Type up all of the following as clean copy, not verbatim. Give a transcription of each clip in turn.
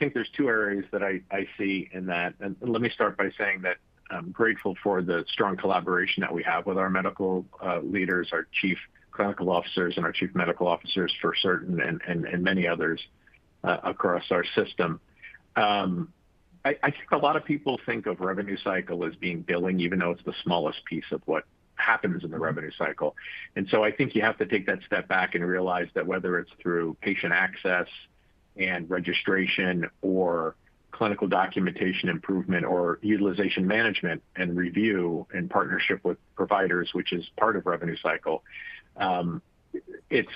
think there's two areas that I see in that. And let me start by saying that I'm grateful for the strong collaboration that we have with our medical leaders, our chief clinical officers and our chief medical officers for certain, and many others across our system. I think a lot of people think of revenue cycle as being billing, even though it's the smallest piece of what happens in the revenue cycle. And so I think you have to take that step back and realize that whether it's through patient access and registration or clinical documentation improvement or utilization management and review in partnership with providers, which is part of revenue cycle, it's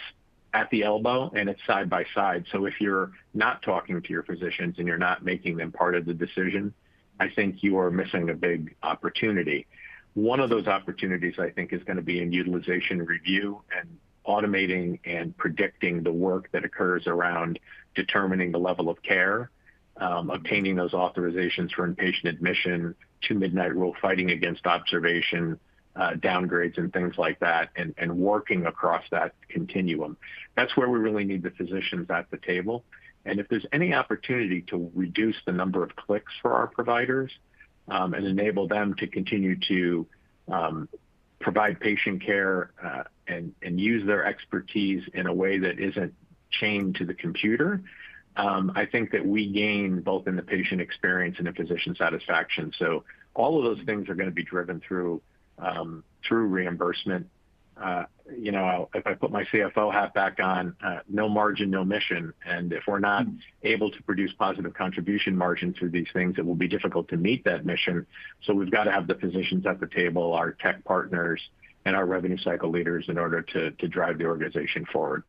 at the elbow and it's side by side. So if you're not talking to your physicians and you're not making them part of the decision, I think you are missing a big opportunity. One of those opportunities, I think, is going to be in utilization review and automating and predicting the work that occurs around determining the level of care, obtaining those authorizations for inpatient admission, two-midnight rule, fighting against observation, downgrades and things like that, and working across that continuum. That's where we really need the physicians at the table. And if there's any opportunity to reduce the number of clicks for our providers and enable them to continue to provide patient care and use their expertise in a way that isn't chained to the computer, I think that we gain both in the patient experience and in physician satisfaction. So all of those things are going to be driven through reimbursement. If I put my CFO hat back on, no margin, no mission. And if we're not able to produce positive contribution margin through these things, it will be difficult to meet that mission. So we've got to have the physicians at the table, our tech partners, and our revenue cycle leaders in order to drive the organization forward.